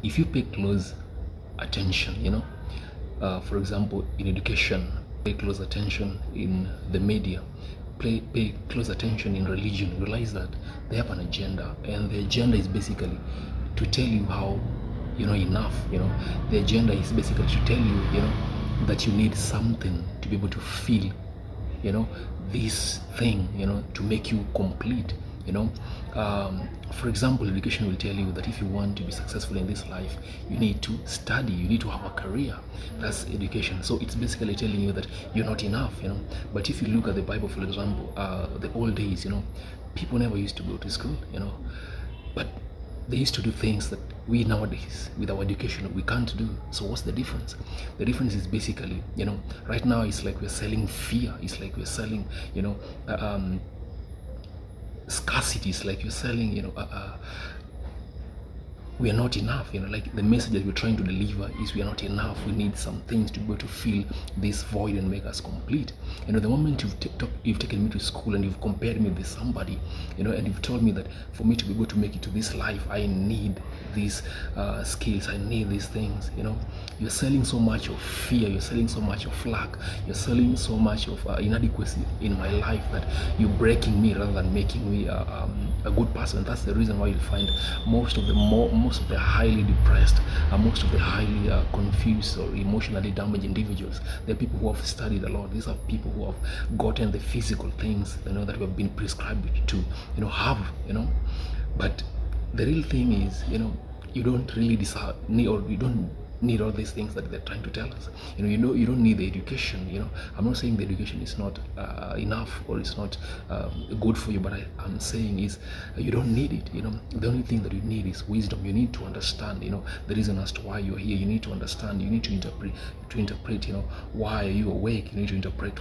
if you pay close attention, for example, in education, pay close attention in the media, pay close attention in religion, realize that they have an agenda, and the agenda is basically to tell you how enough. The agenda is basically to tell you, that you need something to be able to feel, this thing, to make you complete. For example, education will tell you that if you want to be successful in this life, you need to study, you need to have a career. That's education. So it's basically telling you that you're not enough. But if you look at the Bible, for example, the old days, people never used to go to school, but they used to do things that we nowadays, with our education, we can't do. So what's the difference? The difference is basically, right now it's like we're selling fear. It's like we're selling, scarcity. Is like you're selling, we are not enough. Like the message that we're trying to deliver is we are not enough. We need some things to be able to fill this void and make us complete. The moment you've taken me to school and you've compared me with somebody, and you've told me that for me to be able to make it to this life, I need these skills, I need these things. You're selling so much of fear, you're selling so much of lack, you're selling so much of inadequacy in my life, that you're breaking me rather than making me a good person. That's the reason why you find most of the highly depressed, most of the highly confused or emotionally damaged individuals, they're people who have studied a lot. These are people who have gotten the physical things, that we have been prescribed to, have, but the real thing is, you don't really need, or you don't need all these things that they're trying to tell us. You don't need the education. I'm not saying the education is not enough, or it's not good for you, but I'm saying is you don't need it. The only thing that you need is wisdom. You need to understand, the reason as to why you're here. You need to understand. You need to interpret. Why are you awake? You need to interpret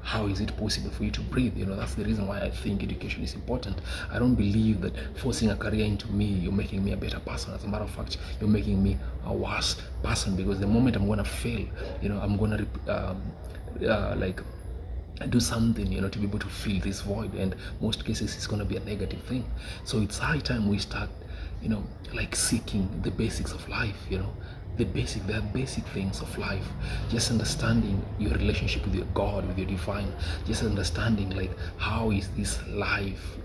how is it possible for you to breathe. That's the reason why I think education is important. I don't believe that forcing a career into me, you're making me a better person. As a matter of fact, you're making me a worse person, because the moment I'm gonna fail, I'm gonna like do something, to be able to fill this void, and most cases it's gonna be a negative thing. So it's high time we start, like seeking the basics of life, the basic things of life. Just understanding your relationship with your God, with your divine. Just understanding, like, how is this life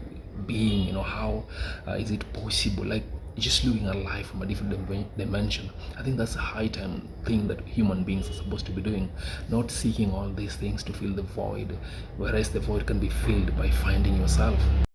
being, how is it possible, like just looking at life from a different dimension. I think that's a high time thing that human beings are supposed to be doing, not seeking all these things to fill the void, whereas the void can be filled by finding yourself.